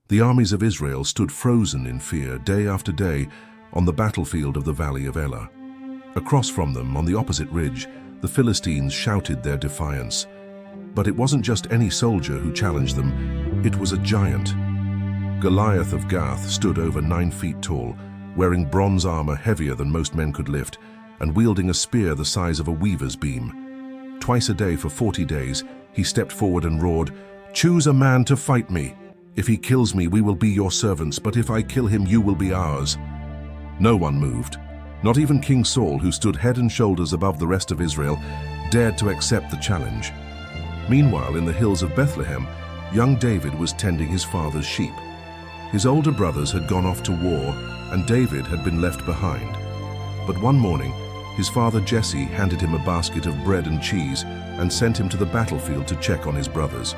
The armies of Israel stood frozen in fear day after day on the battlefield of the valley of Elah. Across from them, on the opposite ridge, the Philistines shouted their defiance. But it wasn't just any soldier who challenged them, it was a giant. Goliath of Gath stood over 9 feet tall, wearing bronze armor heavier than most men could lift, and wielding a spear the size of a weaver's beam. Twice a day for 40 days, he stepped forward and roared, "Choose a man to fight me. If he kills me, we will be your servants, but if I kill him, you will be ours." No one moved. Not even King Saul, who stood head and shoulders above the rest of Israel, dared to accept the challenge. Meanwhile, in the hills of Bethlehem, young David was tending his father's sheep. His older brothers had gone off to war, and David had been left behind. But one morning, his father Jesse handed him a basket of bread and cheese and sent him to the battlefield to check on his brothers.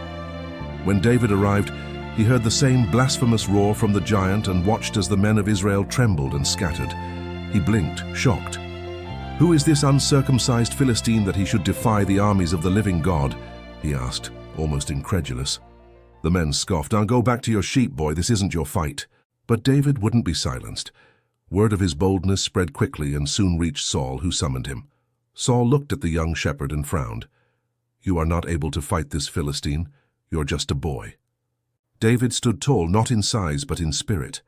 When David arrived, he heard the same blasphemous roar from the giant and watched as the men of Israel trembled and scattered. He blinked, shocked. "Who is this uncircumcised Philistine that he should defy the armies of the living God?" he asked, almost incredulous. The men scoffed, "Now go back to your sheep, boy, this isn't your fight." But David wouldn't be silenced. Word of his boldness spread quickly and soon reached Saul, who summoned him. Saul looked at the young shepherd and frowned. "You are not able to fight this Philistine. You're just a boy." David stood tall, not in size but in spirit.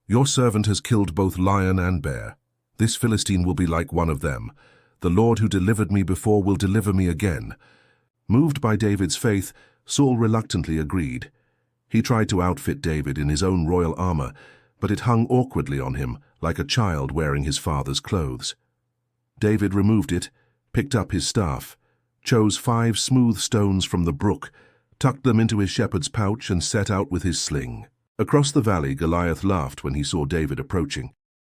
"Your servant has killed both lion and bear. This Philistine will be like one of them. The Lord who delivered me before will deliver me again." Moved by David's faith, Saul reluctantly agreed. He tried to outfit David in his own royal armor, but it hung awkwardly on him, like a child wearing his father's clothes. David removed it, picked up his staff, chose 5 smooth stones from the brook, tucked them into his shepherd's pouch and set out with his sling. Across the valley, Goliath laughed when he saw David approaching.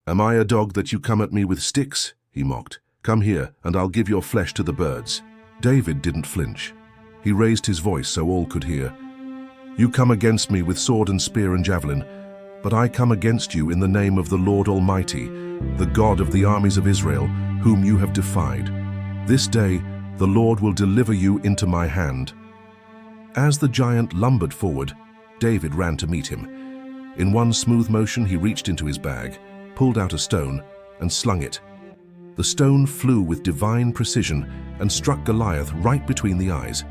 "Am I a dog that you come at me with sticks?" he mocked. "Come here, and I'll give your flesh to the birds." David didn't flinch. He raised his voice so all could hear. "You come against me with sword and spear and javelin, but I come against you in the name of the Lord Almighty, the God of the armies of Israel, whom you have defied. This day the Lord will deliver you into my hand." As the giant lumbered forward, David ran to meet him. In one smooth motion, he reached into his bag, pulled out a stone, and slung it. The stone flew with divine precision and struck Goliath right between the eyes.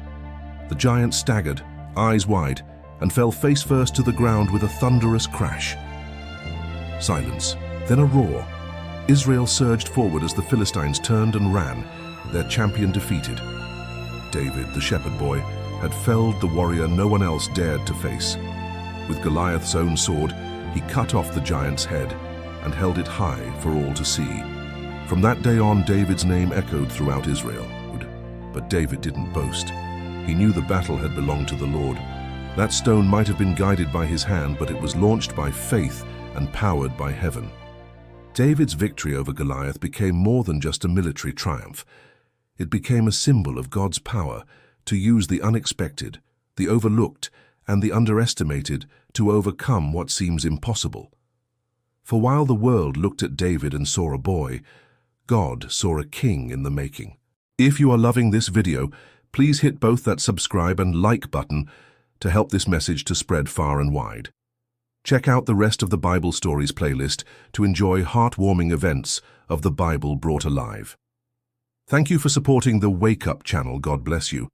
The giant staggered, eyes wide, and fell face first to the ground with a thunderous crash. Silence, then a roar. Israel surged forward as the Philistines turned and ran, their champion defeated. David, the shepherd boy, had felled the warrior no one else dared to face. With Goliath's own sword, he cut off the giant's head and held it high for all to see. From that day on, David's name echoed throughout Israel. But David didn't boast. He knew the battle had belonged to the Lord. That stone might have been guided by his hand, but it was launched by faith and powered by heaven. David's victory over Goliath became more than just a military triumph. It became a symbol of God's power to use the unexpected, the overlooked, and the underestimated to overcome what seems impossible. For while the world looked at David and saw a boy, God saw a king in the making. If you are loving this video, please hit both that subscribe and like button to help this message to spread far and wide. Check out the rest of the Bible Stories playlist to enjoy heartwarming events of the Bible brought alive. Thank you for supporting the Wake Up channel. God bless you.